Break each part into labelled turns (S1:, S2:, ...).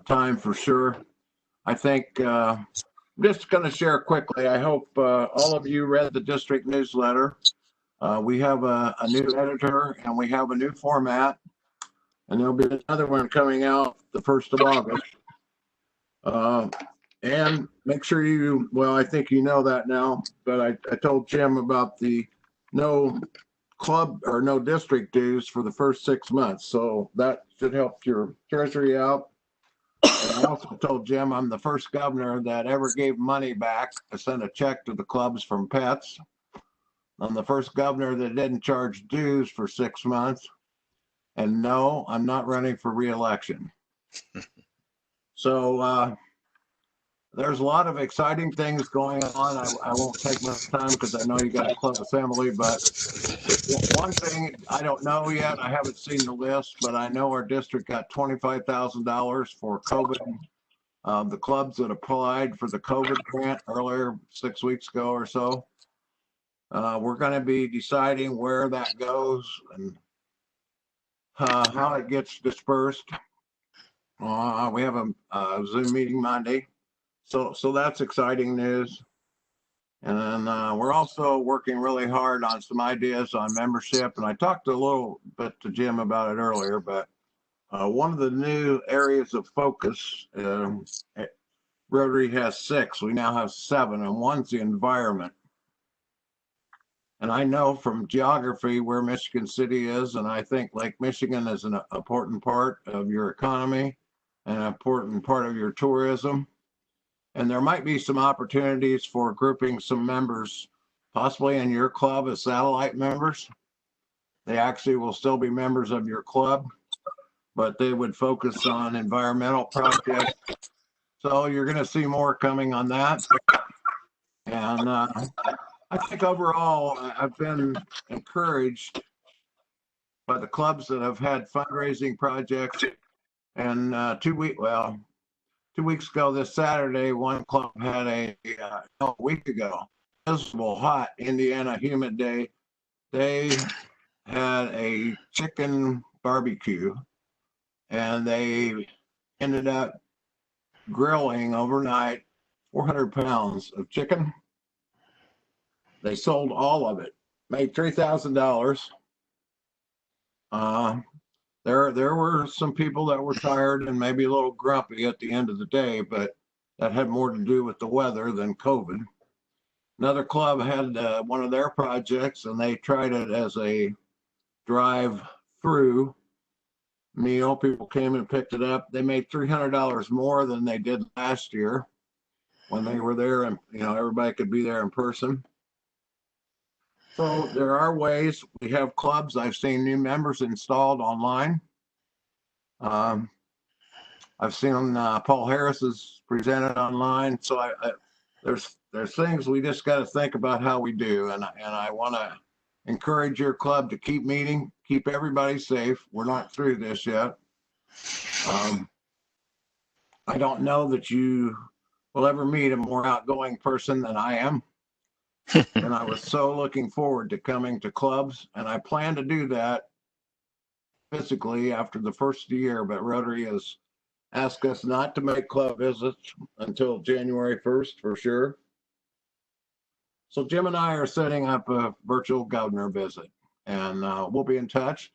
S1: time for sure. I think I'm just going to share quickly. I hope all of you read the district newsletter. We have a new editor and we have a new format, and there'll be another one coming out the 1st of August. And make sure you, well, I think you know that now, but I told Jim about the no club or no district dues for the first 6 months. So that should help your treasury out. And I also told Jim I'm the first governor that ever gave money back to send a check to the clubs from pets. I'm the first governor that didn't charge dues for 6 months. And no, I'm not running for re-election. So there's a lot of exciting things going on. I won't take much time because I know you got a club assembly, but one thing I don't know yet, I haven't seen the list, but I know our district got $25,000 for COVID. The clubs that applied for the COVID grant earlier 6 weeks ago or so. We're going to be deciding where that goes and how it gets dispersed. We have a Zoom meeting Monday. So that's exciting news. And then we're also working really hard on some ideas on membership. And I talked a little bit to Jim about it earlier, but one of the new areas of focus, Rotary has 6, we now have 7, and one's the environment. And I know from geography where Michigan City is, and I think Lake Michigan is an important part of your economy, an important part of your tourism. And there might be some opportunities for grouping some members, possibly in your club as satellite members. They actually will still be members of your club, but they would focus on environmental projects. So you're going to see more coming on that. And I think overall, I've been encouraged by the clubs that have had fundraising projects. And 2 weeks ago, this Saturday, one club had a week ago, miserable, hot Indiana humid day. They had a chicken barbecue, and they ended up grilling overnight 400 pounds of chicken. They sold all of it, made $3,000. There were some people that were tired and maybe a little grumpy at the end of the day, but that had more to do with the weather than COVID. Another club had one of their projects, and they tried it as a drive-through meal. People came and picked it up. They made $300 more than they did last year when they were there, and everybody could be there in person. So there are ways. We have clubs. I've seen new members installed online. I've seen Paul Harris is presented online. So there's things we just got to think about how we do. And I want to encourage your club to keep meeting, keep everybody safe. We're not through this yet. I don't know that you will ever meet a more outgoing person than I am. And I was so looking forward to coming to clubs, and I plan to do that physically after the first year, but Rotary has asked us not to make club visits until January 1st for sure. So Jim and I are setting up a virtual governor visit, and we'll be in touch.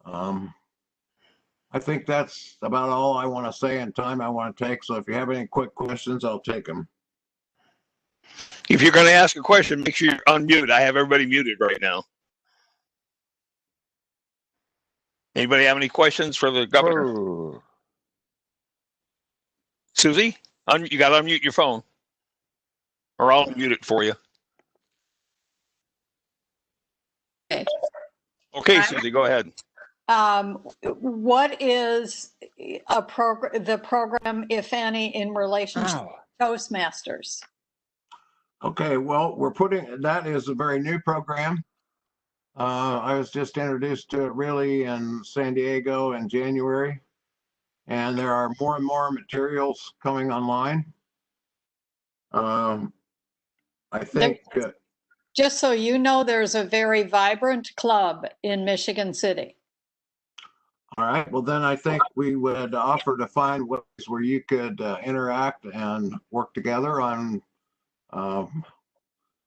S1: I think that's about all I want to say and time I want to take. So if you have any quick questions, I'll take them.
S2: If you're going to ask a question, make sure you're unmuted. I have everybody muted right now. Anybody have any questions for the governor?
S3: Oh.
S2: Susie, you got to unmute your phone, or I'll mute it for you. Okay, Susie, go ahead.
S4: What is the program, if any, in relation to Toastmasters?
S1: Okay, well, that is a very new program. I was just introduced to it really in San Diego in January, and there are more and more materials coming online. I think
S4: just so you know, there's a very vibrant club in Michigan City.
S1: All right, well then I think we would offer to find ways where you could interact and work together on not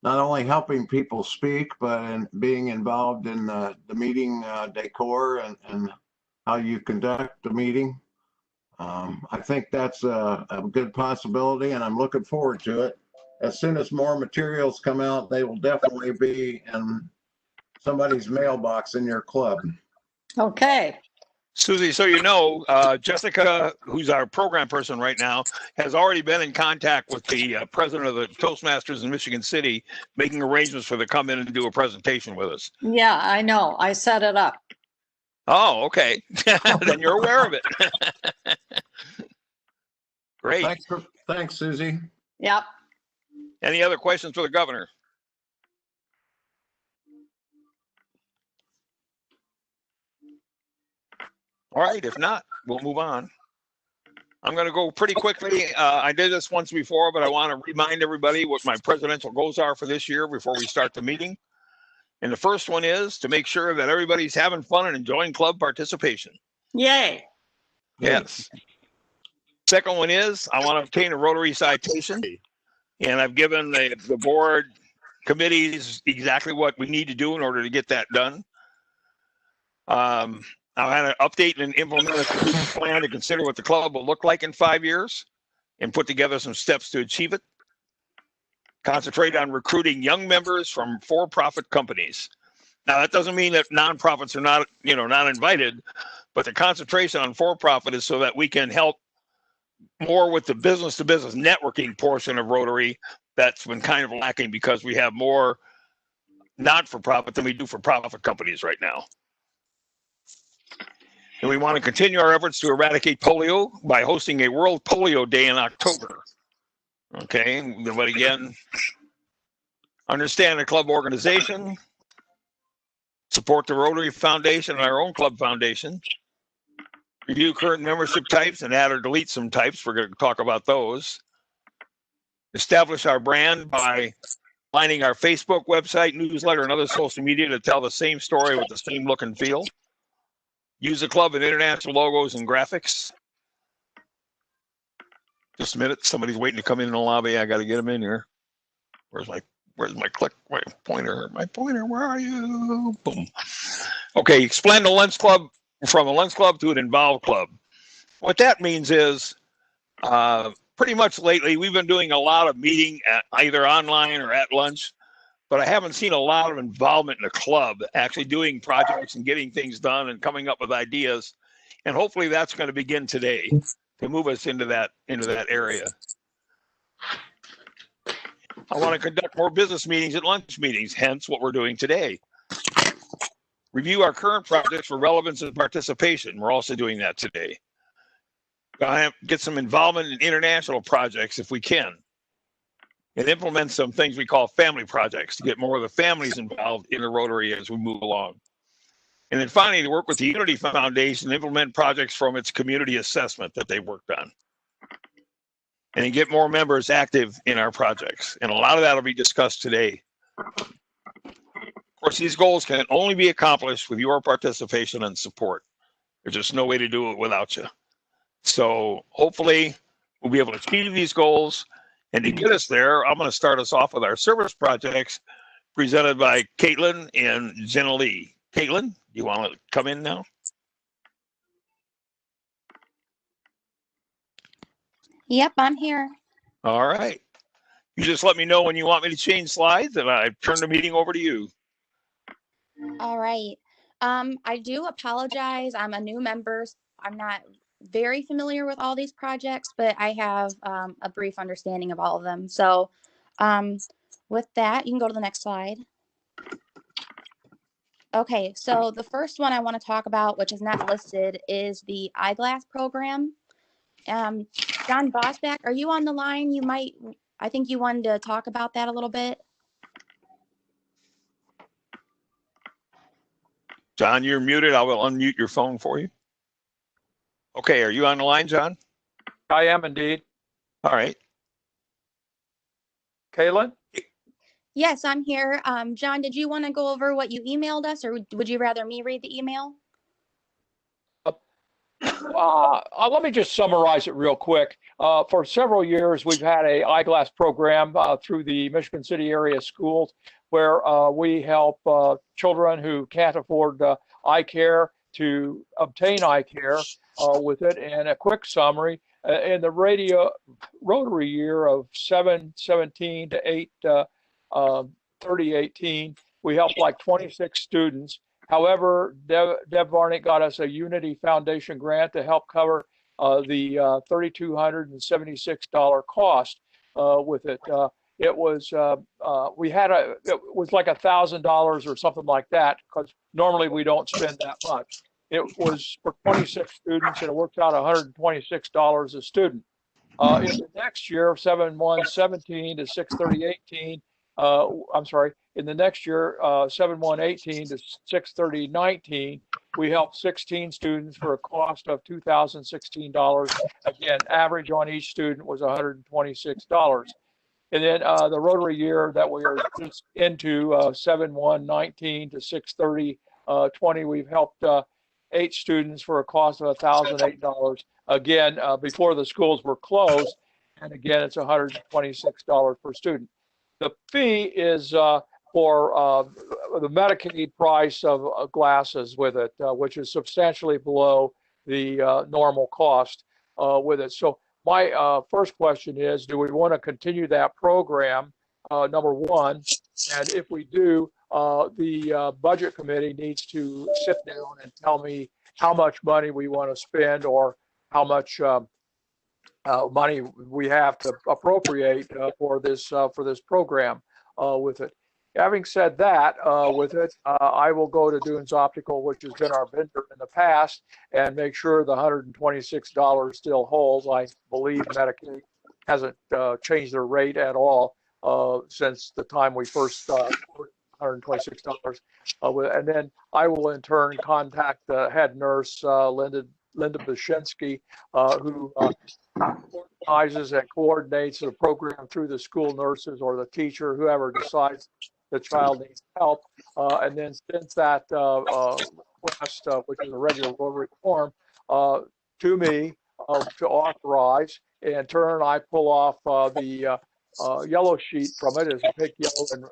S1: only helping people speak, but in being involved in the meeting decor and how you conduct the meeting. I think that's a good possibility, and I'm looking forward to it. As soon as more materials come out, they will definitely be in somebody's mailbox in your club.
S4: Okay.
S2: Susie, so you know, Jessica, who's our program person right now, has already been in contact with the president of the Toastmasters in Michigan City, making arrangements for them to come in and do a presentation with us.
S4: Yeah, I know. I set it up.
S2: Oh, okay. Then you're aware of it. Great.
S1: Thanks, Susie.
S4: Yep.
S2: Any other questions for the governor? All right, if not, we'll move on. I'm going to go pretty quickly. I did this once before, but I want to remind everybody what my presidential goals are for this year before we start the meeting. And the first one is to make sure that everybody's having fun and enjoying club participation.
S4: Yay.
S2: Yes. Second one is I want to obtain a Rotary citation. And I've given the board committees exactly what we need to do in order to get that done. I had to update and implement a plan to consider what the club will look like in 5 years and put together some steps to achieve it. Concentrate on recruiting young members from for-profit companies. Now, that doesn't mean that nonprofits are not, not invited, but the concentration on for-profit is so that we can help more with the business-to-business networking portion of Rotary that's been kind of lacking because we have more not-for-profit than we do for-profit companies right now. And we want to continue our efforts to eradicate polio by hosting a World Polio Day in October. Okay, but again, understand the club organization, support the Rotary Foundation and our own club foundation, review current membership types and add or delete some types. We're going to talk about those. Establish our brand by lining our Facebook, website, newsletter, and other social media to tell the same story with the same look and feel. Use the club and international logos and graphics. Just a minute. Somebody's waiting to come in the lobby. I got to get them in here. Where's my pointer? My pointer, where are you? Boom. Okay, explain the Lens Club from a Lens Club to an involved club. What that means is pretty much lately we've been doing a lot of meeting at either online or at lunch, but I haven't seen a lot of involvement in the club, actually doing projects and getting things done and coming up with ideas. And hopefully that's going to begin today to move us into that area. I want to conduct more business meetings at lunch meetings, hence what we're doing today. Review our current projects for relevance and participation. We're also doing that today. Get some involvement in international projects if we can. And implement some things we call family projects to get more of the families involved in the Rotary as we move along. And then finally, to work with the Unity Foundation and implement projects from its community assessment that they worked on. And then get more members active in our projects. And a lot of that will be discussed today. Of course, these goals can only be accomplished with your participation and support. There's just no way to do it without you. So hopefully we'll be able to achieve these goals. And to get us there, I'm going to start us off with our service projects presented by Caitlin and Jenna Lee. Caitlin, you want to come in now?
S3: Yep, I'm here.
S2: All right. You just let me know when you want me to change slides, and I turn the meeting over to you.
S3: All right. I do apologize. I'm a new member. I'm not very familiar with all these projects, but I have a brief understanding of all of them. So with that, you can go to the next slide. Okay, so the first one I want to talk about, which is not listed, is the eyeglass program. John Bosback, are you on the line? I think you wanted to talk about that a little bit.
S2: John, you're muted. I will unmute your phone for you. Okay, are you on the line, John?
S5: I am indeed.
S2: All right.
S5: Kaylin?
S3: Yes, I'm here. John, did you want to go over what you emailed us, or would you rather me read the email?
S5: Let me just summarize it real quick. For several years, we've had a eyeglass program through the Michigan City area schools where we help children who can't afford eye care to obtain eye care with it. And a quick summary, in the Rotary year of 7/17 to 8/30/18, we helped like 26 students. However, Deb Varney got us a Unity Foundation grant to help cover the $3,276 cost with it. It was it was like $1,000 or something like that, because normally we don't spend that much. It was for 26 students, and it worked out $126 a student. In the next year, 7/1/17 to 6/30/18, I'm sorry, in the next year, 7/1/18 to 6/30/19, we helped 16 students for a cost of $2,016. Again, average on each student was $126. And then the Rotary year that we are just into, 7/1/19 to 6/30/20, we've helped 8 students for a cost of $1,008. Again, before the schools were closed, and again, it's $126 per student. The fee is for the Medicaid price of glasses with it, which is substantially below the normal cost with it. So my first question is, do we want to continue that program, number one? And if we do, the budget committee needs to sit down and tell me how much money we want to spend, or how much money we have to appropriate for this program with it. Having said that, with it, I will go to Dunes Optical, which has been our vendor in the past, and make sure the $126 still holds. I believe Medicaid hasn't changed their rate at all since the time we first $126. And then I will in turn contact the head nurse, Linda Bushinsky, who organizes and coordinates the program through the school nurses or the teacher, whoever decides the child needs help, and then sends that request, which is a regular Rotary form, to me to authorize. And in turn, I pull off the yellow sheet from it, as a pink, yellow, and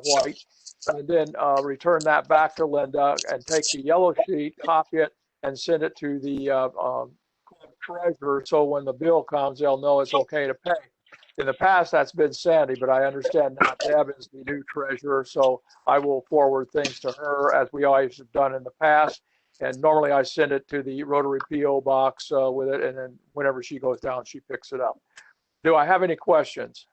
S5: white, and then return that back to Linda and take the yellow sheet, copy it, and send it to the treasurer. So when the bill comes, they'll know it's okay to pay. In the past, that's been Sandy, but I understand now Deb is the new treasurer, so I will forward things to her as we always have done in the past. And normally I send it to the Rotary PO box with it, and then whenever she goes down, she picks it up. Do I have any questions?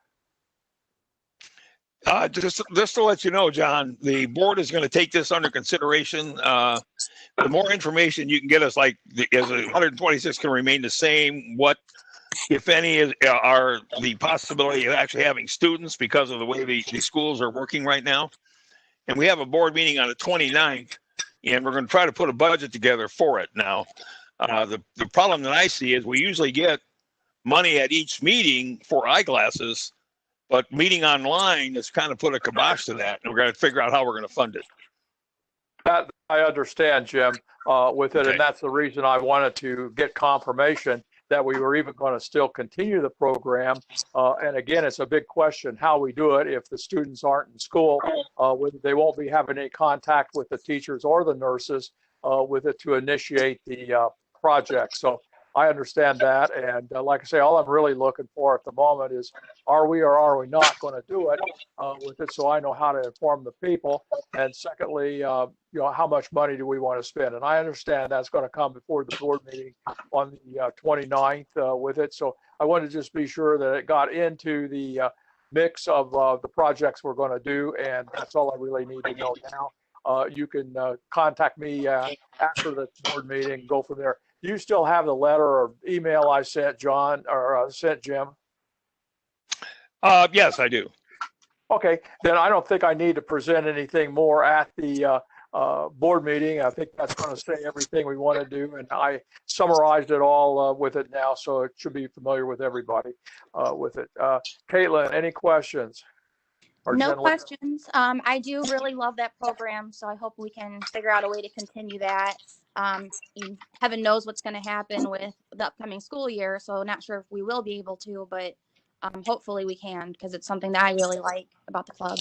S2: Just to let you know, John, the board is going to take this under consideration. The more information you can get us, like as 126 can remain the same, what, if any, are the possibility of actually having students because of the way the schools are working right now. And we have a board meeting on the 29th, and we're going to try to put a budget together for it now. The problem that I see is we usually get money at each meeting for eyeglasses, but meeting online has kind of put a kibosh to that, and we're going to figure out how we're going to fund it.
S5: That I understand, Jim, with it, okay. And that's the reason I wanted to get confirmation that we were even going to still continue the program. And again, it's a big question how we do it if the students aren't in school. They won't be having any contact with the teachers or the nurses with it to initiate the project. So I understand that. And like I say, all I'm really looking for at the moment is, are we or are we not going to do it with it, so I know how to inform the people. And secondly, you know, how much money do we want to spend? And I understand that's going to come before the board meeting on the 29th with it. So I wanted to just be sure that it got into the mix of the projects we're going to do. And that's all I really need to know now. You can contact me after the board meeting, go from there. Do you still have the letter or email I sent John or sent Jim?
S2: Yes, I do.
S5: Okay, then I don't think I need to present anything more at the board meeting. I think that's going to say everything we want to do, and I summarized it all with it now, so it should be familiar with everybody with it. Caitlin, any questions?
S3: No questions. I do really love that program, so I hope we can figure out a way to continue that. Heaven knows what's going to happen with the upcoming school year. So not sure if we will be able to, but hopefully we can, because it's something that I really like about the club.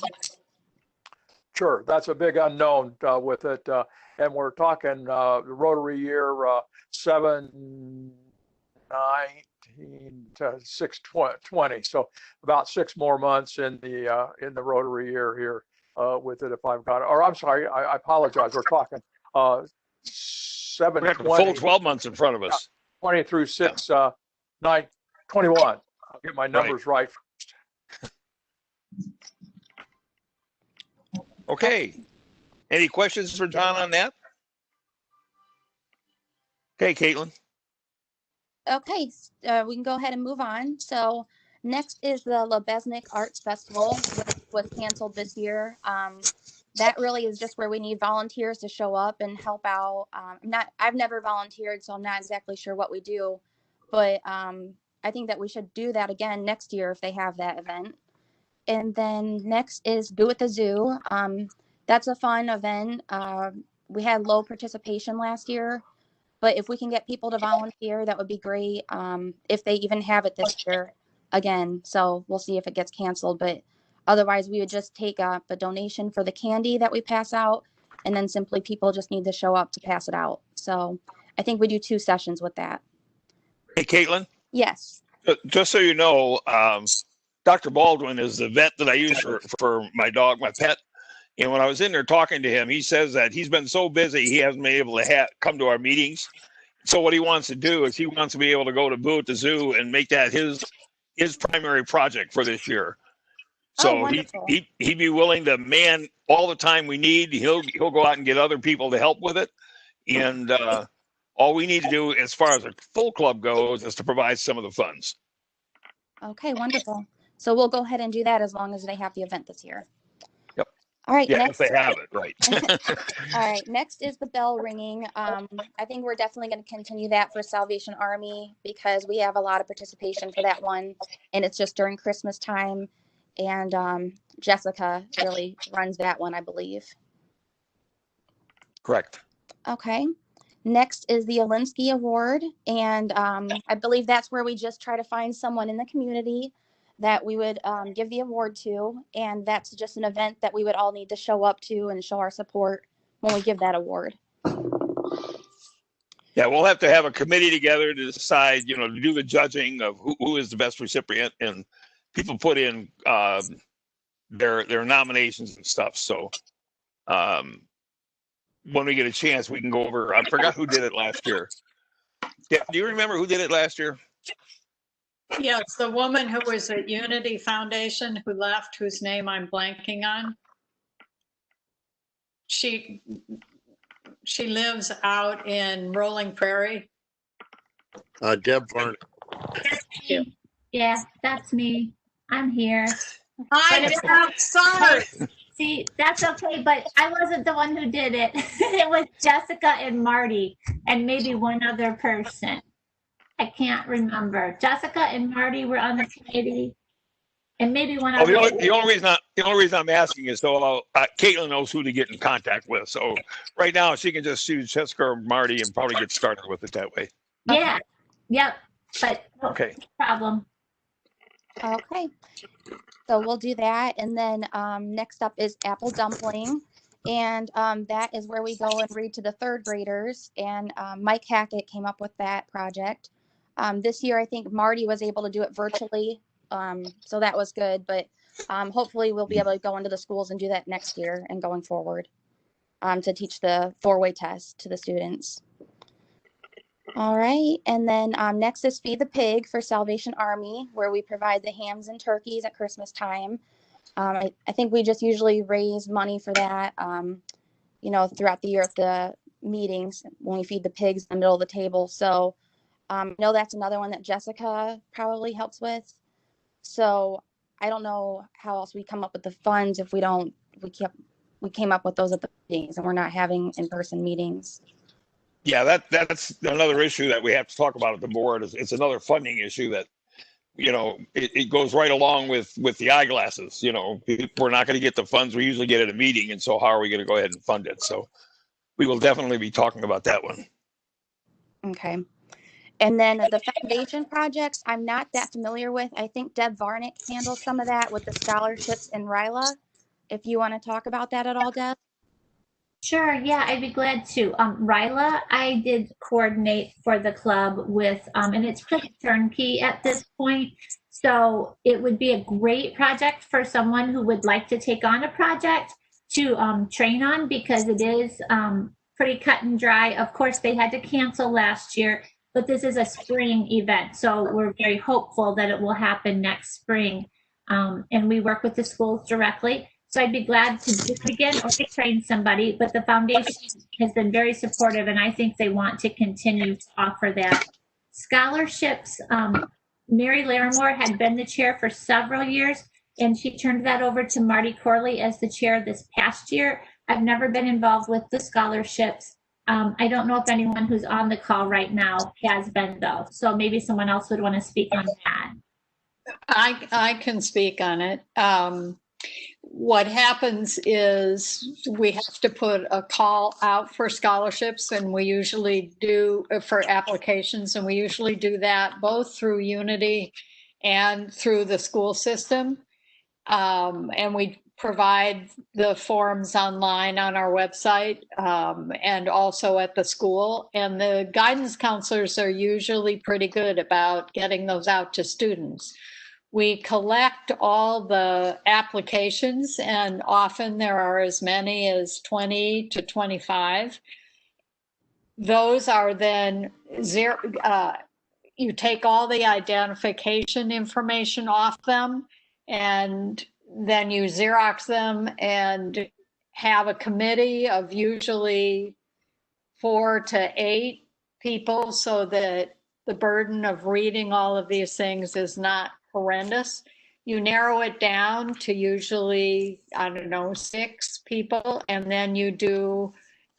S5: Sure, that's a big unknown with it. And we're talking Rotary year 7, 19 to 620. So about 6 more months in the Rotary year here with it, if I've got it. Or I'm sorry, I apologize. We're talking 7,
S2: We have a
S5: 20,
S2: full 12 months in front of us.
S5: 20 through 6, 9, 21. I'll get my numbers right.
S2: Okay. Any questions for John on that? Okay, Caitlin.
S3: Okay, we can go ahead and move on. So next is the Lebesnick Arts Festival, which was canceled this year. That really is just where we need volunteers to show up and help out. I've never volunteered, so I'm not exactly sure what we do, but I think that we should do that again next year if they have that event. And then next is Boo at the Zoo. That's a fun event. We had low participation last year, but if we can get people to volunteer, that would be great. If they even have it this year again. So we'll see if it gets canceled, but otherwise we would just take up a donation for the candy that we pass out. And then simply people just need to show up to pass it out. So I think we do 2 sessions with that.
S2: Hey, Caitlin.
S3: Yes.
S2: Just so you know, Dr. Baldwin is the vet that I use for my dog, my pet. And when I was in there talking to him, he says that he's been so busy, he hasn't been able to come to our meetings. So what he wants to do is he wants to be able to go to Boo at the Zoo and make that his primary project for this year. So he'd be willing to man all the time we need. He'll go out and get other people to help with it. And all we need to do as far as a full club goes is to provide some of the funds.
S3: Okay, wonderful. So we'll go ahead and do that as long as they have the event this year.
S2: Yep.
S3: All right.
S2: Yeah,
S3: next,
S2: if they have it, right.
S3: All right. Next is the bell ringing. I think we're definitely going to continue that for Salvation Army because we have a lot of participation for that one. And it's just during Christmas time. And Jessica really runs that one, I believe.
S2: Correct.
S3: Okay. Next is the Alinsky Award. And I believe that's where we just try to find someone in the community that we would give the award to. And that's just an event that we would all need to show up to and show our support when we give that award.
S2: Yeah, we'll have to have a committee together to decide, to do the judging of who is the best recipient, and people put in their nominations and stuff. So when we get a chance, we can go over. I forgot who did it last year. Yeah, do you remember who did it last year?
S4: Yes, the woman who was at Unity Foundation who left, whose name I'm blanking on. She lives out in Rolling Prairie.
S6: Deb Varney.
S7: Yeah, that's me. I'm here.
S4: Hi, Deb. Sorry.
S7: See, that's okay, but I wasn't the one who did it. It was Jessica and Marty and maybe one other person. I can't remember. Jessica and Marty were on the committee, and maybe one other.
S2: The only reason I'm asking is so Caitlin knows who to get in contact with. So right now she can just choose Jessica or Marty and probably get started with it that way.
S7: Yeah. Yep. But
S2: okay.
S7: No problem.
S3: Okay. So we'll do that. And then next up is Apple Dumpling. And that is where we go and read to the 3rd graders. And Mike Hackett came up with that project. This year, I think Marty was able to do it virtually. So that was good. But hopefully we'll be able to go into the schools and do that next year and going forward to teach the 4-way test to the students. All right. And then next is Feed the Pig for Salvation Army, where we provide the hams and turkeys at Christmas time. I think we just usually raise money for that, throughout the year at the meetings when we feed the pigs in the middle of the table. So I know that's another one that Jessica probably helps with. So I don't know how else we come up with the funds if we came up with those at the meetings and we're not having in-person meetings.
S2: Yeah, that's another issue that we have to talk about at the board. It's another funding issue that, it goes right along with the eyeglasses. We're not going to get the funds we usually get at a meeting. And so how are we going to go ahead and fund it? So we will definitely be talking about that one.
S3: Okay. And then the foundation projects, I'm not that familiar with. I think Deb Varnick handles some of that with the scholarships in RILA. If you want to talk about that at all, Deb.
S7: Sure, yeah, I'd be glad to. Ryla, I did coordinate for the club with, and it's pretty turnkey at this point. So it would be a great project for someone who would like to take on a project to train on, because it is pretty cut and dry. Of course, they had to cancel last year, but this is a spring event. So we're very hopeful that it will happen next spring. And we work with the schools directly. So I'd be glad to do it again or to train somebody, but the foundation has been very supportive, and I think they want to continue to offer that. Scholarships, Mary Larimore had been the chair for several years, and she turned that over to Marty Corley as the chair this past year. I've never been involved with the scholarships. I don't know if anyone who's on the call right now has been, though. So maybe someone else would want to speak on that.
S4: I can speak on it. What happens is we have to put a call out for scholarships, and we usually do for applications, and we usually do that both through Unity and through the school system. And we provide the forms online on our website, and also at the school. And the guidance counselors are usually pretty good about getting those out to students. We collect all the applications, and often there are as many as 20 to 25. Those are then you take all the identification information off them, and then you Xerox them and have a committee of usually 4 to 8 people, so that the burden of reading all of these things is not horrendous. You narrow it down to usually, 6 people, and then you do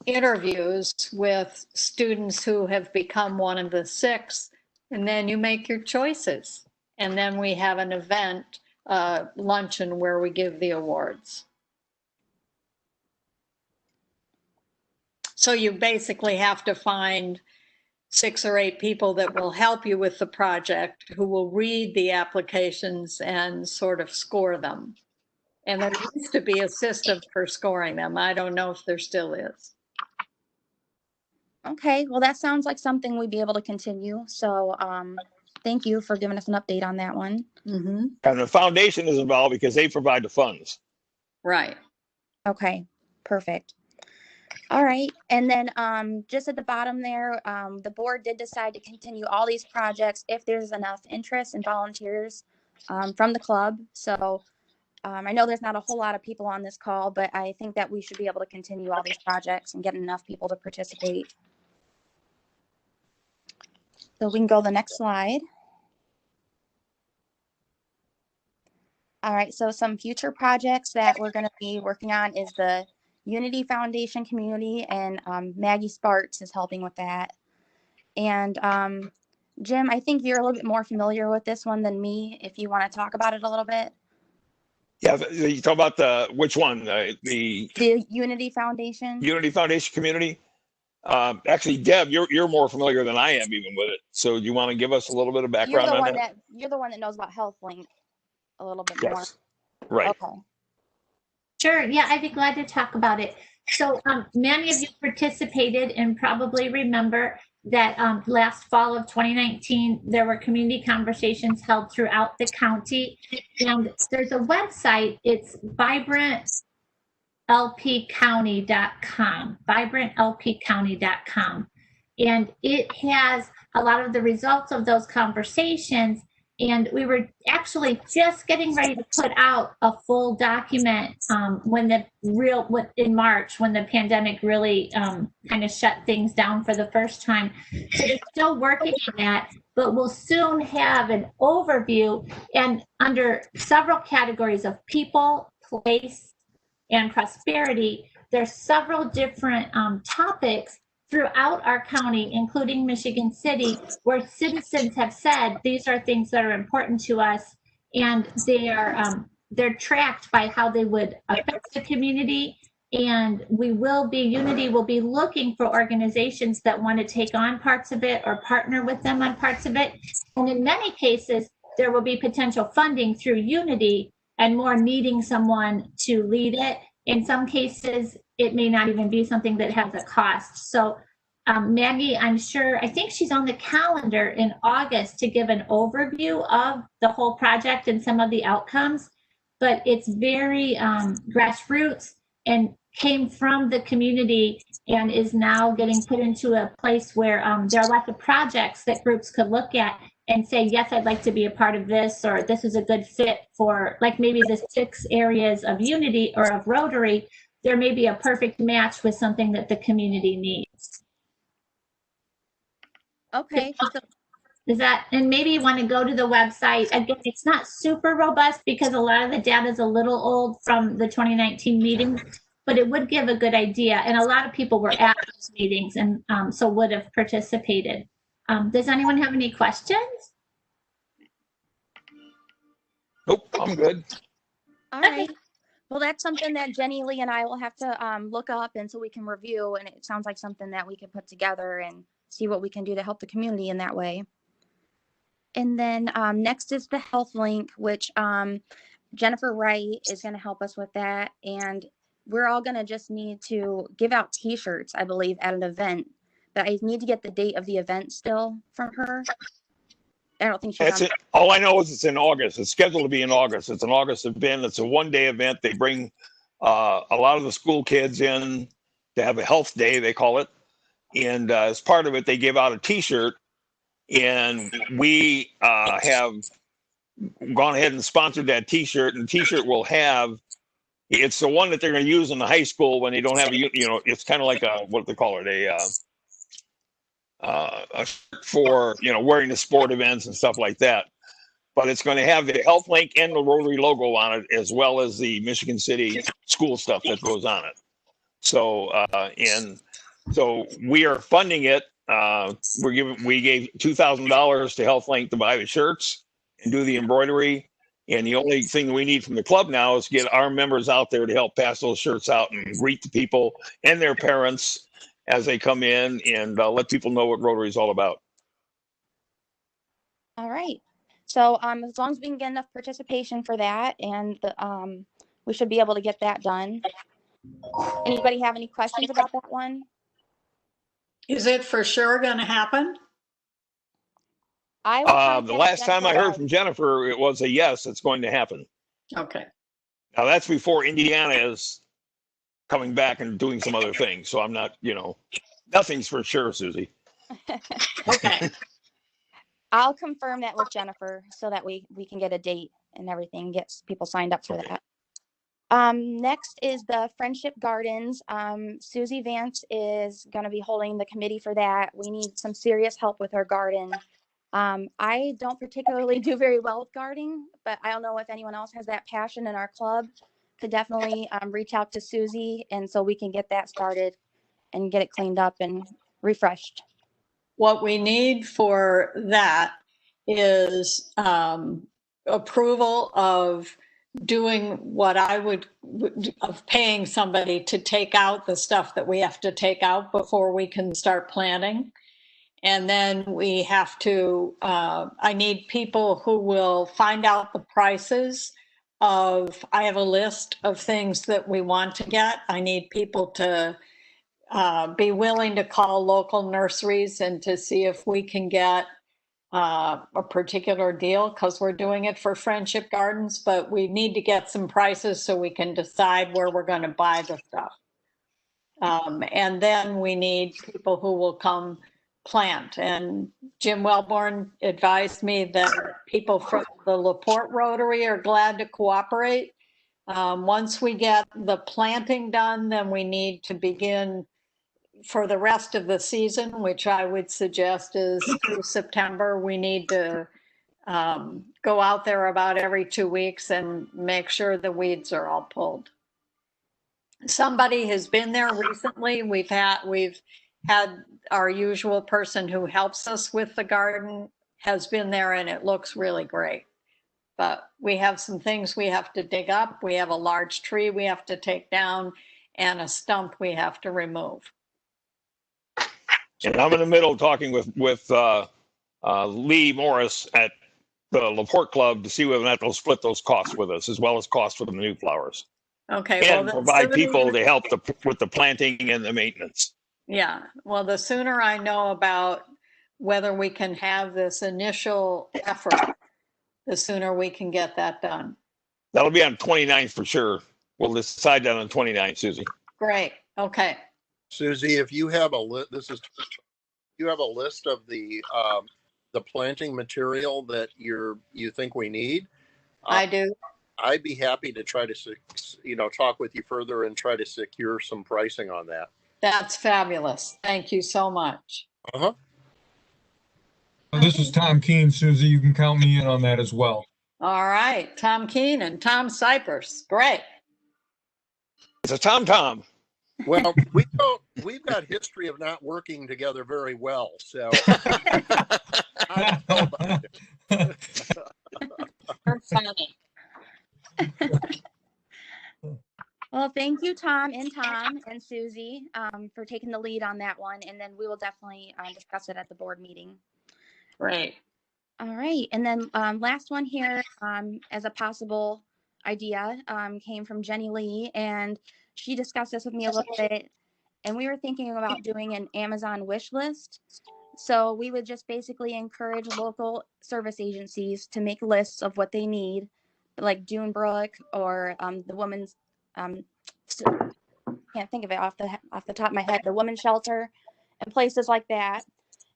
S4: interviews with students who have become one of the 6, and then you make your choices. And then we have an event, luncheon, where we give the awards. So you basically have to find 6 or 8 people that will help you with the project, who will read the applications and sort of score them. And there used to be a system for scoring them. I don't know if there still is.
S3: Okay, well, that sounds like something we'd be able to continue. So thank you for giving us an update on that one.
S4: Mm-hmm.
S2: And the foundation is involved because they provide the funds.
S4: Right.
S3: Okay, perfect. All right. And then just at the bottom there, the board did decide to continue all these projects if there's enough interest and volunteers from the club. So I know there's not a whole lot of people on this call, but I think that we should be able to continue all these projects and get enough people to participate. So we can go to the next slide. All right, so some future projects that we're going to be working on is the Unity Foundation community, and Maggie Sparks is helping with that. And Jim, I think you're a little bit more familiar with this one than me, if you want to talk about it a little bit.
S2: Yeah, you talk about which one? The
S3: Unity Foundation.
S2: Unity Foundation community. Actually, Deb, you're more familiar than I am even with it. So you want to give us a little bit of background on that?
S3: You're the one that knows about HealthLink a little bit more.
S2: Right.
S3: Okay.
S7: Sure, yeah, I'd be glad to talk about it. So many of you participated and probably remember that last fall of 2019, there were community conversations held throughout the county. And there's a website, it's vibrantlpcounty.com, vibrantlpcounty.com. And it has a lot of the results of those conversations. And we were actually just getting ready to put out a full document in March, when the pandemic really kind of shut things down for the first time. So we're still working on that, but we'll soon have an overview, and under several categories of people, place, and prosperity, there's several different topics throughout our county, including Michigan City, where citizens have said these are things that are important to us, and they're tracked by how they would affect the community And Unity will be looking for organizations that want to take on parts of it or partner with them on parts of it. And in many cases, there will be potential funding through Unity and more needing someone to lead it. In some cases, it may not even be something that has a cost. So Maggie, I think she's on the calendar in August to give an overview of the whole project and some of the outcomes, but it's very grassroots and came from the community and is now getting put into a place where there are lots of projects that groups could look at and say, yes, I'd like to be a part of this, or this is a good fit for, like, maybe the 6 areas of Unity or of Rotary. There may be a perfect match with something that the community needs.
S3: Okay. So,
S7: Is that, and maybe you want to go to the website. Again, it's not super robust because a lot of the data is a little old from the 2019 meetings, but it would give a good idea. And a lot of people were at those meetings and so would have participated. Does anyone have any questions?
S2: Nope, I'm good.
S3: all right. Well, that's something that Jenny Lee and I will have to look up, and so we can review. And it sounds like something that we can put together and see what we can do to help the community in that way. And then next is the Health Link, which Jennifer Wright is going to help us with that. And we're all going to just need to give out T-shirts, I believe, at an event. But I need to get the date of the event still from her. I don't think she's
S2: That's
S3: on.
S2: it. All I know is it's in August. It's scheduled to be in August. It's an August event. It's a one-day event. They bring a lot of the school kids in to have a health day, they call it. And as part of it, they give out a T-shirt. And we have gone ahead and sponsored that T-shirt. And the T-shirt will have, it's the one that they're going to use in the high school when they don't have it's kind of like what they call it, a for wearing the sport events and stuff like that. But it's going to have the Health Link and the Rotary logo on it, as well as the Michigan City school stuff that goes on it. So so we are funding it. We gave $2,000 to Health Link to buy the shirts and do the embroidery. And the only thing we need from the club now is get our members out there to help pass those shirts out and greet the people and their parents as they come in, and let people know what Rotary is all about.
S3: All right. So as long as we can get enough participation for that, and we should be able to get that done. Anybody have any questions about that one?
S4: Is it for sure going to happen?
S3: I will contact
S2: The last time I
S3: Jennifer.
S2: heard from Jennifer, it was a yes, it's going to happen.
S4: Okay.
S2: Now that's before Indiana is coming back and doing some other things. So I'm not, nothing's for sure, Susie.
S4: Okay.
S3: I'll confirm that with Jennifer so that we can get a date and everything, get people signed up for that. Next is the Friendship Gardens. Susie Vance is going to be holding the committee for that. We need some serious help with our garden. I don't particularly do very well with gardening, but I don't know if anyone else has that passion in our club. Could definitely reach out to Susie, and so we can get that started and get it cleaned up and refreshed.
S4: What we need for that is approval of doing what I would, of paying somebody to take out the stuff that we have to take out before we can start planting. And then we have to, I need people who will find out the prices of, I have a list of things that we want to get. I need people to be willing to call local nurseries and to see if we can get a particular deal, because we're doing it for Friendship Gardens, but we need to get some prices so we can decide where we're going to buy the stuff. And then we need people who will come plant. And Jim Wellborn advised me that people from the LaPorte Rotary are glad to cooperate. Once we get the planting done, then we need to begin for the rest of the season, which I would suggest is through September. We need to go out there about every 2 weeks and make sure the weeds are all pulled. Somebody has been there recently. We've had our usual person who helps us with the garden has been there, and it looks really great. But we have some things we have to dig up. We have a large tree we have to take down, and a stump we have to remove.
S2: And I'm in the middle talking with Lee Morris at the LaPorte Club to see whether or not they'll split those costs with us, as well as costs for the new flowers,
S4: Okay, well,
S2: and
S4: the
S2: provide
S4: sooner
S2: people
S4: you-
S2: to help with the planting and the maintenance.
S4: Yeah, well, the sooner I know about whether we can have this initial effort, the sooner we can get that done.
S2: That'll be on 29th for sure. We'll decide that on 29th, Susie.
S4: Great, okay.
S6: Susie, if you have a list, you have a list of the planting material that you think we need.
S4: I do.
S6: I'd be happy to try to, talk with you further and try to secure some pricing on that.
S4: That's fabulous. Thank you so much.
S6: Uh-huh.
S8: This is Tom Keene, Susie. You can count me in on that as well.
S4: All right, Tom Keene and Tom Cypers. Great.
S2: It's a Tom.
S6: Well, we've got history of not working together very well, so. I don't know about it.
S4: You're funny.
S3: Well, thank you, Tom and Susie, for taking the lead on that one. And then we will definitely discuss it at the board meeting.
S4: Great.
S3: All right. And then last one here as a possible idea came from Jenny Lee, and she discussed this with me a little bit. And we were thinking about doing an Amazon wish list. So we would just basically encourage local service agencies to make lists of what they need, like Dune Brook or the women's, can't think of it off the top of my head, the women's shelter and places like that.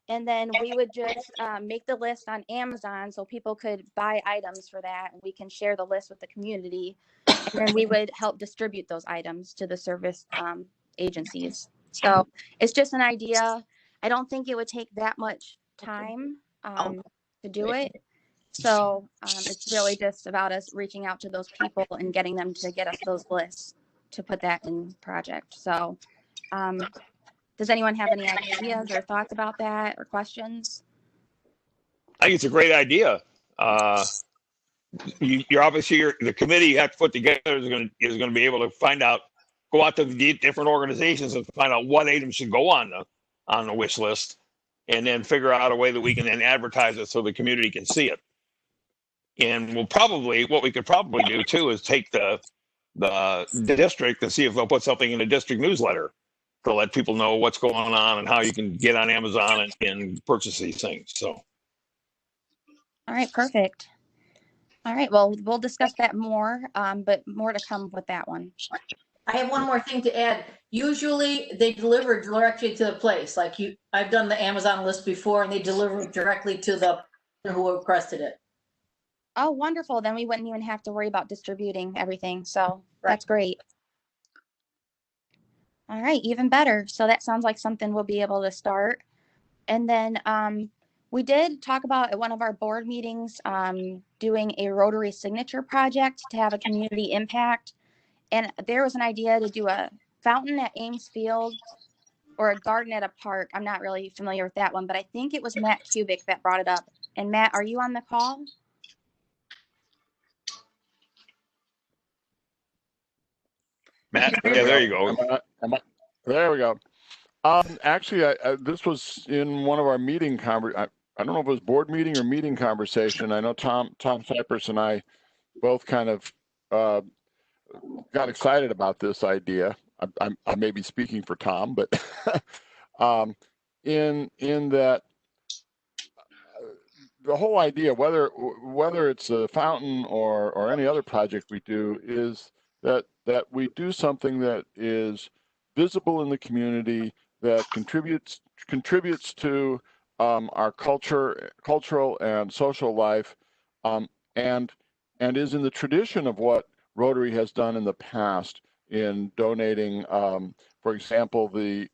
S3: And then we would just make the list on Amazon so people could buy items for that. And we can share the list with the community. And then we would help distribute those items to the service agencies. So it's just an idea. I don't think it would take that much time to do it. So it's really just about us reaching out to those people and getting them to get us those lists to put that in project. So does anyone have any ideas or thoughts about that or questions?
S2: I think it's a great idea. You're obviously the committee you have to put together is going to be able to go out to the different organizations and find out what items should go on the wish list, and then figure out a way that we can then advertise it so the community can see it. And what we could probably do too is take the district and see if they'll put something in the district newsletter to let people know what's going on and how you can get on Amazon and purchase these things. So.
S3: All right, perfect. All right, well, we'll discuss that more, but more to come with that one.
S9: I have one more thing to add. Usually they deliver directly to the place. I've done the Amazon list before and they deliver directly to the person who requested it.
S3: Oh, wonderful. Then we wouldn't even have to worry about distributing everything. So that's great. All right, even better. So that sounds like something we'll be able to start. And then we did talk about at one of our board meetings doing a Rotary signature project to have a community impact. And there was an idea to do a fountain at Ames Field or a garden at a park. I'm not really familiar with that one, but I think it was Matt Kubik that brought it up. And Matt, are you on the call?
S2: Matt, yeah, there you go.
S10: There we go. Actually, this was in one of our meeting I don't know if it was board meeting or meeting conversation. I know Tom Cypress and I both kind of got excited about this idea. I may be speaking for Tom, but in that the whole idea, whether it's a fountain or any other project we do, is that we do something that is visible in the community, that contributes to our cultural and social life, and is in the tradition of what Rotary has done in the past in donating, for example, the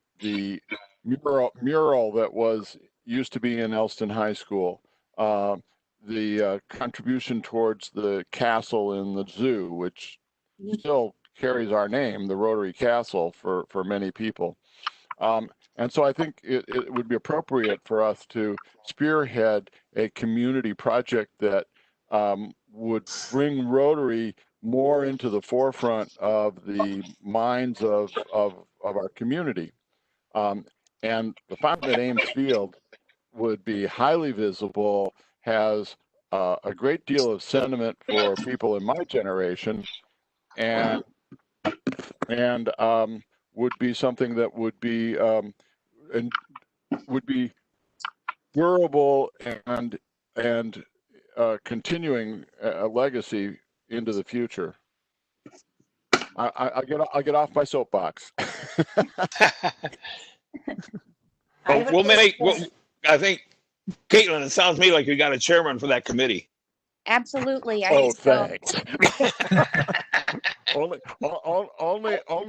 S10: mural that used to be in Elston High School, the contribution towards the castle in the zoo, which still carries our name, the Rotary Castle, for many people. And so I think it would be appropriate for us to spearhead a community project that would bring Rotary more into the forefront of the minds of our community. And the fountain at Ames Field would be highly visible, has a great deal of sentiment for people in my generation, and would be something that would be durable and continuing a legacy into the future. I'll get off my soapbox.
S2: I think, Caitlin, it sounds to me like you got a chairman for that committee.
S3: Absolutely.
S10: Oh,
S3: so.
S10: thanks. only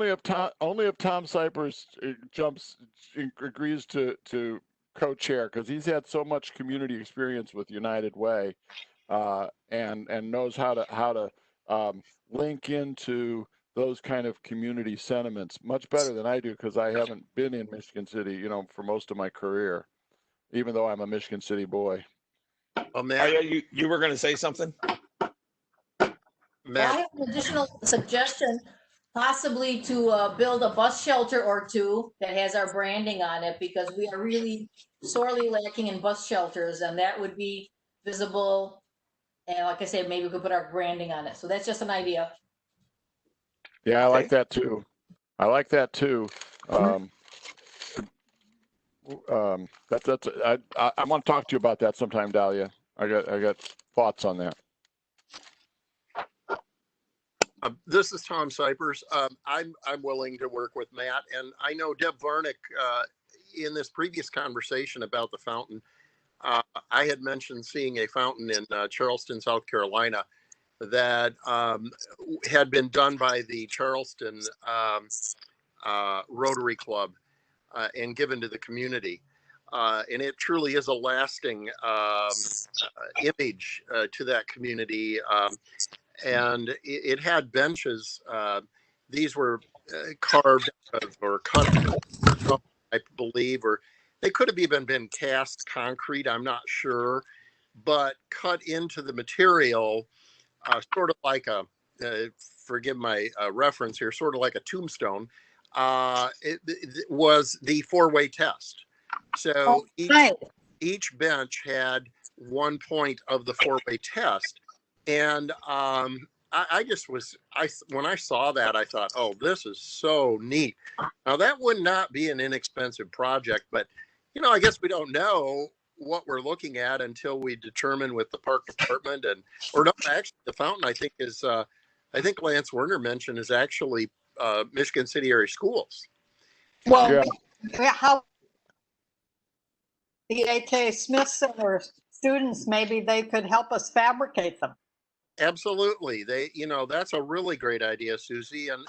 S10: if Tom Cypers agrees to co-chair, because he's had so much community experience with United Way, and knows how to link into those kind of community sentiments much better than I do, because I haven't been in Michigan City, for most of my career, even though I'm a Michigan City boy.
S6: Oh, Matt,
S2: you were going to say something?
S9: Well, I have an additional suggestion, possibly to build a bus shelter or two that has our branding on it, because we are really sorely lacking in bus shelters, and that would be visible. And like I said, maybe we could put our branding on it. So that's just an idea.
S10: Yeah, I like that too. I want to talk to you about that sometime, Dahlia. I got thoughts on that.
S6: This is Tom Cypers. I'm willing to work with Matt, and I know Deb Varnick in this previous conversation about the fountain. I had mentioned seeing a fountain in Charleston, South Carolina, that had been done by the Charleston Rotary Club and given to the community. And it truly is a lasting image to that community. And it had benches. These were carved or cut, I believe, or they could have even been cast concrete. I'm not sure, but cut into the material, sort of like forgive my reference here, sort of like a tombstone. It was the four-way test. So each bench had one point of the four-way test. And when I saw that, I thought, oh, this is so neat. Now, that would not be an inexpensive project, but, I guess we don't know what we're looking at until we determine with the park department actually the fountain, I think Lance Werner mentioned, is actually Michigan City area schools.
S4: Well, how the A.K. Smith Center students, maybe they could help us fabricate them.
S6: Absolutely. That's a really great idea, Susie. And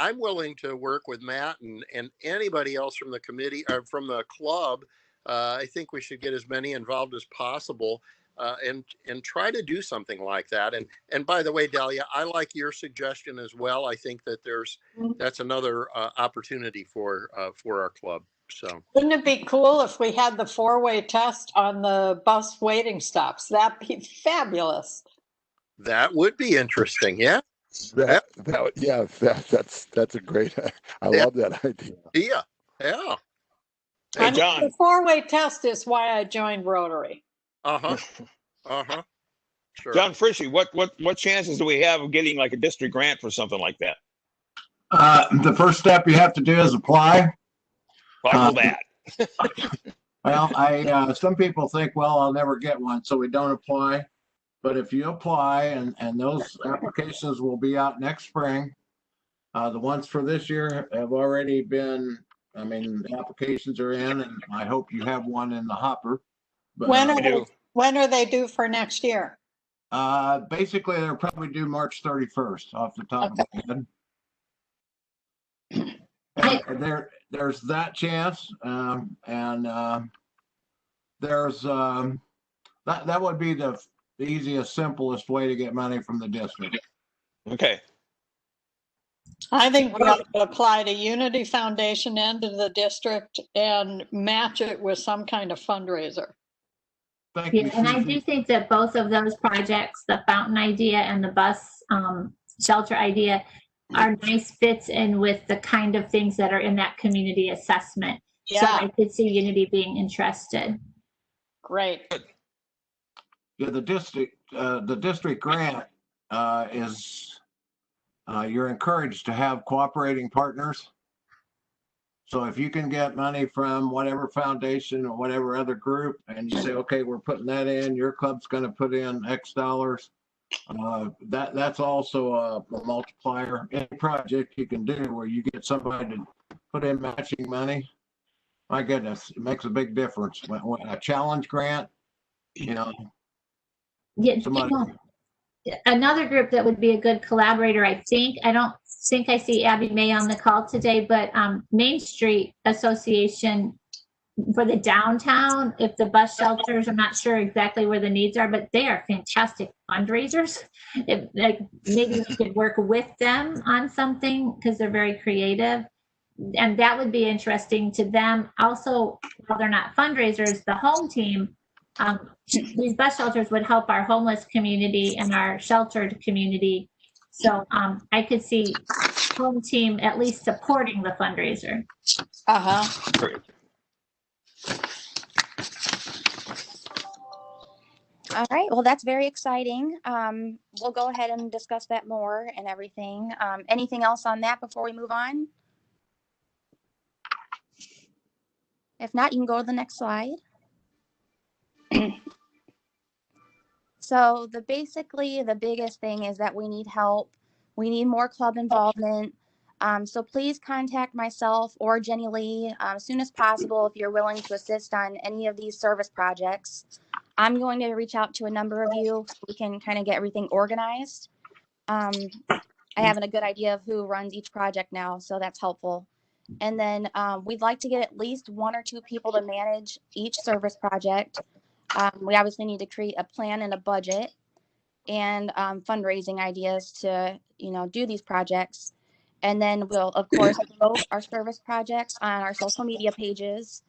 S6: I'm willing to work with Matt and anybody else from the committee or from the club. I think we should get as many involved as possible and try to do something like that. And by the way, Dahlia, I like your suggestion as well. I think that that's another opportunity for our club. So
S4: wouldn't it be cool if we had the four-way test on the bus waiting stops? That'd be fabulous.
S6: That would be interesting. Yeah.
S10: That's a great. I love that idea.
S6: Yeah.
S2: Hey, John.
S4: The four-way test is why I joined Rotary.
S6: Sure.
S2: John Frishy, what chances do we have of getting like a district grant for something like that?
S1: The first step you have to do is apply.
S2: Well, that.
S1: Well, some people think, well, I'll never get one, so we don't apply. But if you apply, and those applications will be out next spring, the ones for this year have already been, the applications are in, and I hope you have one in the hopper. But,
S4: when are they due for next year?
S1: Basically, they're probably due March 31st off the top of my head. And there's that chance, and there's that would be the easiest, simplest way to get money from the district.
S2: Okay.
S4: I think we ought to apply to Unity Foundation and to the district and match it with some kind of fundraiser.
S1: Thank
S7: Yeah,
S1: you,
S7: and I
S1: Susie.
S7: do think that both of those projects, the fountain idea and the bus shelter idea, are nice fits in with the kind of things that are in that community assessment. So
S4: Yeah,
S7: I could see Unity being interested.
S4: great.
S1: Yeah, the district grant is you're encouraged to have cooperating partners. So if you can get money from whatever foundation or whatever other group, and you say, okay, we're putting that in, your club's going to put in X dollars. That's also a multiplier. Any project you can do where you get somebody to put in matching money, my goodness, it makes a big difference. When a challenge grant, you know,
S7: Yeah,
S1: somebody.
S7: another group that would be a good collaborator, I don't think I see Abby May on the call today, but Main Street Association for the downtown, if the bus shelters, I'm not sure exactly where the needs are, but they are fantastic fundraisers. Like maybe we could work with them on something because they're very creative. And that would be interesting to them. Also, while they're not fundraisers, the home team, these bus shelters would help our homeless community and our sheltered community. So I could see home team at least supporting the fundraiser.
S4: Uh-huh.
S2: Great.
S3: All right, well, that's very exciting. We'll go ahead and discuss that more and everything. Anything else on that before we move on? If not, you can go to the next slide. So basically the biggest thing is that we need help. We need more club involvement. So please contact myself or Jenny Lee as soon as possible if you're willing to assist on any of these service projects. I'm going to reach out to a number of you so we can kind of get everything organized. I have a good idea of who runs each project now, so that's helpful. And then we'd like to get at least 1 or 2 people to manage each service project. We obviously need to create a plan and a budget and fundraising ideas to, do these projects. And then we'll, of course, promote our service projects on our social media pages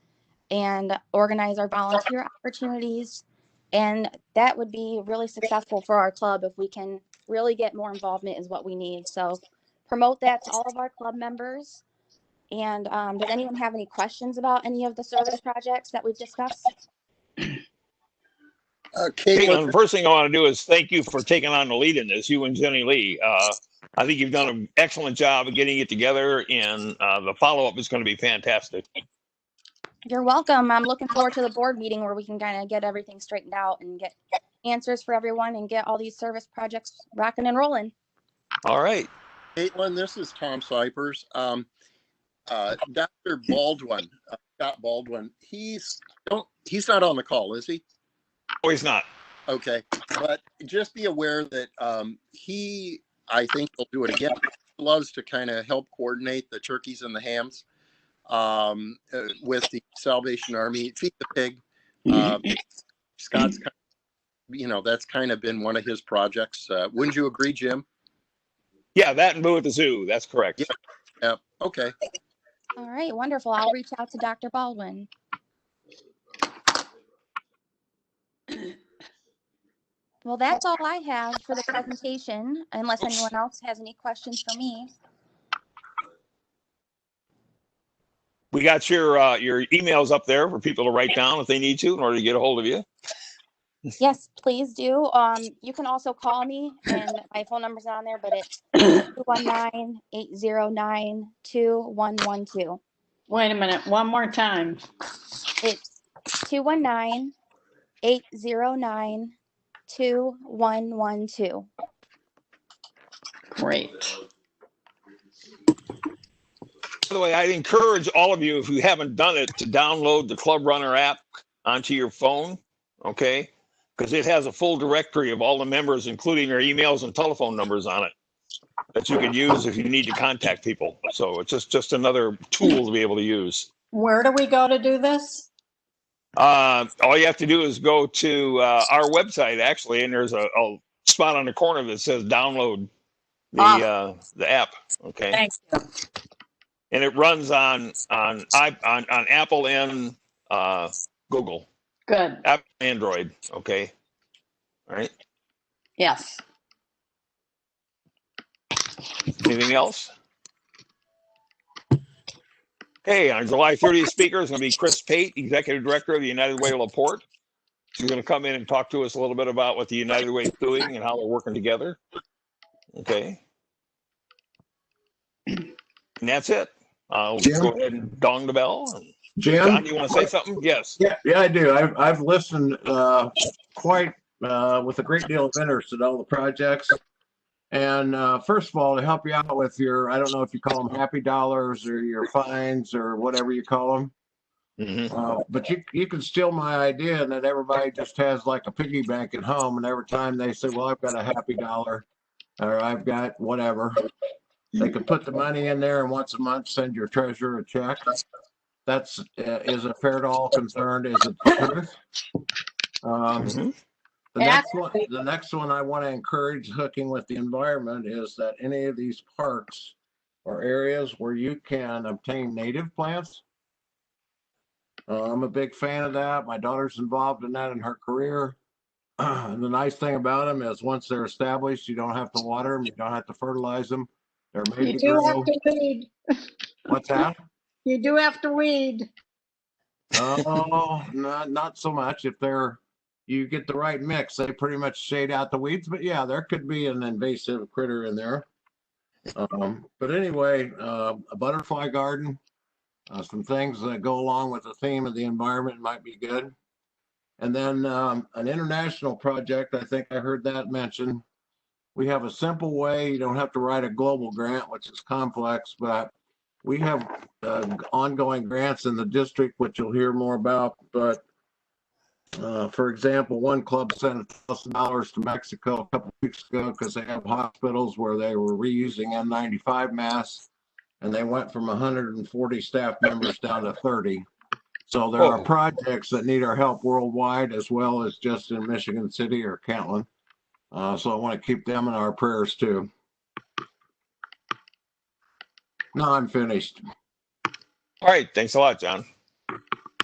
S3: and organize our volunteer opportunities. And that would be really successful for our club if we can really get more involvement is what we need. So promote that to all of our club members. And does anyone have any questions about any of the service projects that we've discussed?
S6: Caitlin,
S2: The first thing I want to do is thank you for taking on the lead in this, you and Jenny Lee. I think you've done an excellent job of getting it together, and the follow-up is going to be fantastic.
S3: You're welcome. I'm looking forward to the board meeting where we can kind of get everything straightened out and get answers for everyone and get all these service projects rocking and rolling.
S2: All right.
S6: Caitlin, this is Tom Cypers. Dr. Baldwin, Scott Baldwin, he's not on the call, is he?
S2: Oh, he's not.
S6: Okay, but just be aware that I think he'll do it again. He loves to kind of help coordinate the turkeys and the hams with the Salvation Army. Feed the Pig. Scott's, that's kind of been one of his projects. Wouldn't you agree, Jim?
S2: Yeah, that and Boo at the Zoo. That's correct.
S6: Yeah. Okay.
S3: All right, wonderful. I'll reach out to Dr. Baldwin. Well, that's all I have for the presentation, unless anyone else has any questions for me.
S2: We got your emails up there for people to write down if they need to in order to get a hold of you.
S3: Yes, please do. You can also call me, and my phone number's on there, but it's 219-809-2112.
S4: Wait a minute, one more time.
S3: It's 219-809-2112.
S4: Great.
S2: By the way, I'd encourage all of you, if you haven't done it, to download the Club Runner app onto your phone, okay? Because it has a full directory of all the members, including their emails and telephone numbers on it that you can use if you need to contact people. So it's just another tool to be able to use.
S4: Where do we go to do this?
S2: All you have to do is go to our website, actually, and there's a spot on the corner that says download the app, okay?
S4: Thank you.
S2: And it runs on Apple and Google.
S4: Good.
S2: App Android. Okay. All right.
S4: Yes.
S2: Anything else? Okay, on July 30th, speaker is going to be Chris Pate, Executive Director of the United Way of LaPorte. She's going to come in and talk to us a little bit about what the United Way is doing and how they're working together. Okay. And that's it. I'll
S1: Jim?
S2: go ahead and dong the bell.
S1: Jim?
S2: John, do you want to say something? Yes.
S1: Yeah, I do. I've listened quite with a great deal of interest at all the projects. And first of all, to help you out with your, I don't know if you call them happy dollars or your fines or whatever you call them. But you can steal my idea and that everybody just has like a piggy bank at home, and every time they say, well, I've got a happy dollar or I've got whatever, they can put the money in there and once a month send your treasurer a check. That's is it fair to all concerned? Is it the truth? The next one I want to encourage, hooking with the environment, is that any of these parks or areas where you can obtain native plants. I'm a big fan of that. My daughter's involved in that in her career. The nice thing about them is once they're established, you don't have to water them, you don't have to fertilize them. They're made to grow.
S4: Have to weed.
S1: What's that?
S4: You do have to weed.
S1: Oh, not so much. If you get the right mix, they pretty much shade out the weeds. But yeah, there could be an invasive critter in there. But anyway, a butterfly garden, some things that go along with the theme of the environment might be good. And then an international project, I think I heard that mentioned. We have a simple way. You don't have to write a global grant, which is complex, but we have ongoing grants in the district, which you'll hear more about. But for example, one club sent $1,000 to Mexico a couple weeks ago because they have hospitals where they were reusing N95 masks, and they went from 140 staff members down to 30. So there are projects that need our help worldwide as well as just in Michigan City or Kentland. So I want to keep them in our prayers too. No, I'm finished.
S2: All right. Thanks a lot, John.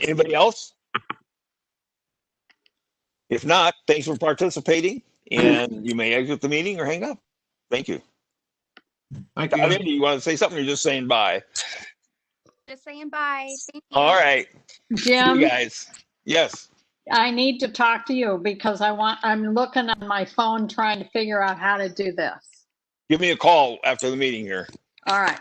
S2: Anybody else? If not, thanks for participating, and you may exit the meeting or hang up. Thank you.
S1: Thank you.
S2: Diane, do you want to say something or just saying bye?
S3: Just saying bye. Thank you.
S2: All right.
S4: Jim,
S2: You guys. Yes.
S4: I need to talk to you because I'm looking on my phone trying to figure out how to do this.
S2: Give me a call after the meeting here.
S4: All right.